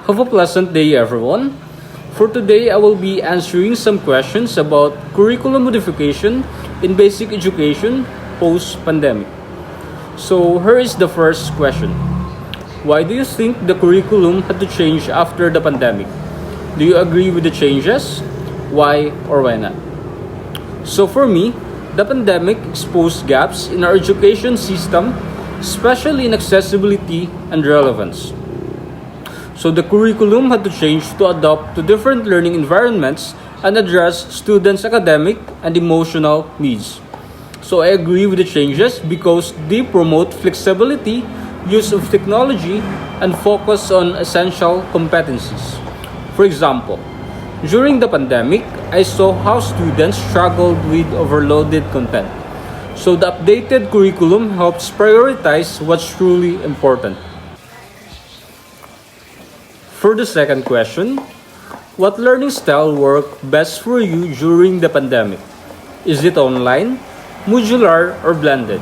Have a pleasant day, everyone. For today, I will be answering some questions about curriculum modification in basic education post pandemic. So, here is the first question. Why do you think the curriculum had to change after the pandemic? Do you agree with the changes? Why or why not? So, for me, the pandemic exposed gaps in our education system, especially in accessibility and relevance. So the curriculum had to change to adapt to different learning environments and address students' academic and emotional needs. So I agree with the changes because they promote flexibility, use of technology, and focus on essential competencies. For example, during the pandemic, I saw how students struggled with overloaded content. So the updated curriculum helps prioritize what's truly important. For the second question, what learning style worked best for you during the pandemic? Is it online, modular, or blended?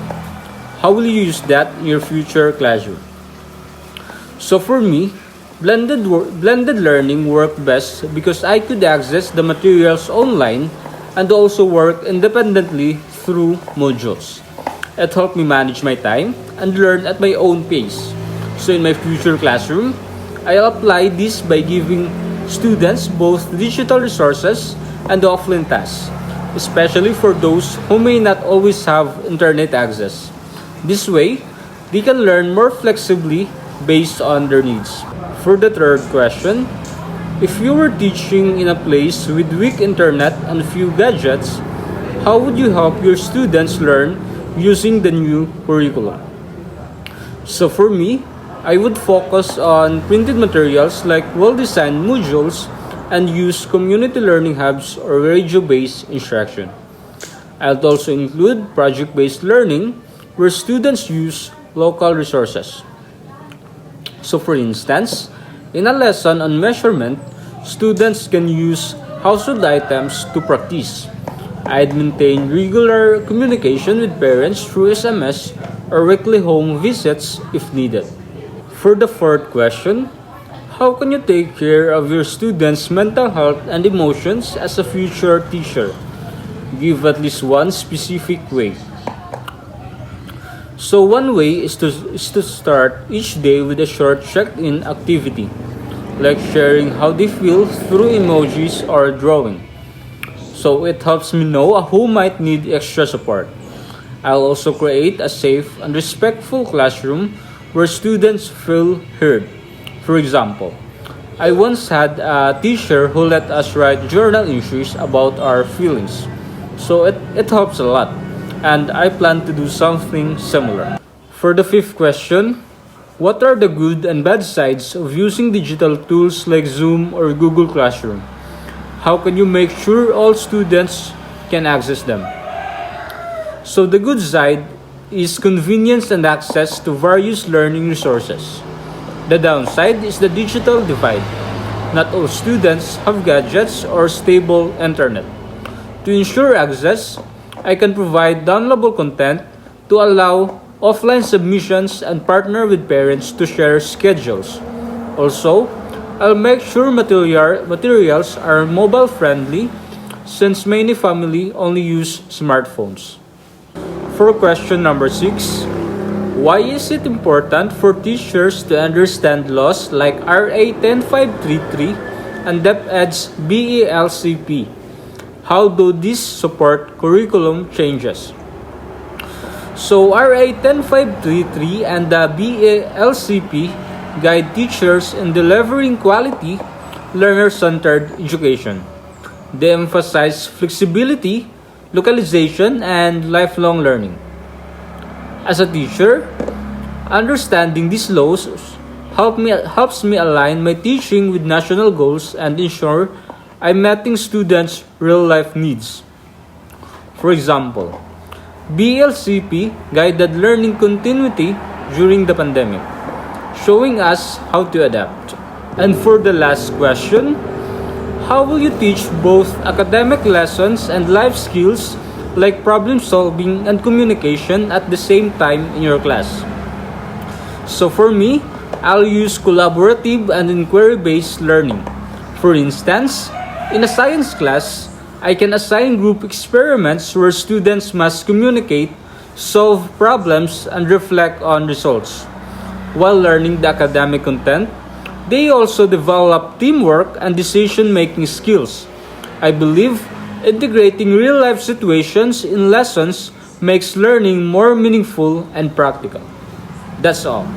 How will you use that in your future classroom? So for me, blended learning worked best because I could access the materials online and also work independently through modules. It helped me manage my time and learn at my own pace. So in my future classroom, I'll apply this by giving students both digital resources and offline tasks, especially for those who may not always have internet access. This way, they can learn more flexibly based on their needs. For the third question, if you were teaching in a place with weak internet and few gadgets, how would you help your students learn using the new curriculum? So for me, I would focus on printed materials like well-designed modules and use community learning hubs or radio-based instruction. I'd also include project-based learning where students use local resources. So for instance, in a lesson on measurement, students can use household items to practice. I'd maintain regular communication with parents through SMS or weekly home visits if needed. For the fourth question, how can you take care of your students' mental health and emotions as a future teacher? Give at least one specific way. So one way is to start each day with a short check-in activity, like sharing how they feel through emojis or drawing. So it helps me know who might need extra support. I'll also create a safe and respectful classroom where students feel heard. For example, I once had a teacher who let us write journal entries about our feelings. So it helps a lot, and I plan to do something similar. For the fifth question, what are the good and bad sides of using digital tools like Zoom or Google Classroom? How can you make sure all students can access them? So the good side is convenience and access to various learning resources. The downside is the digital divide. Not all students have gadgets or stable internet. To ensure access, I can provide downloadable content to allow offline submissions and partner with parents to share schedules. Also, I'll make sure materials are mobile friendly since many family only use smartphones. For question number 6, why is it important for teachers to understand laws like RA 10533 and DepEd's BELCP? How do these support curriculum changes? So RA 10533 and the BELCP guide teachers in delivering quality, learner-centered education. They emphasize flexibility, localization, and lifelong learning. As a teacher, understanding these laws helps me align my teaching with national goals and ensure I'm meeting students' real-life needs. For example, BLCP guided learning continuity during the pandemic, showing us how to adapt. And for the last question, how will you teach both academic lessons and life skills like problem solving and communication at the same time in your class? So for me, I'll use collaborative and inquiry-based learning. For instance, in a science class, I can assign group experiments where students must communicate, solve problems, and reflect on results. While learning the academic content, they also develop teamwork and decision making skills. I believe integrating real life situations in lessons makes learning more meaningful and practical. That's all.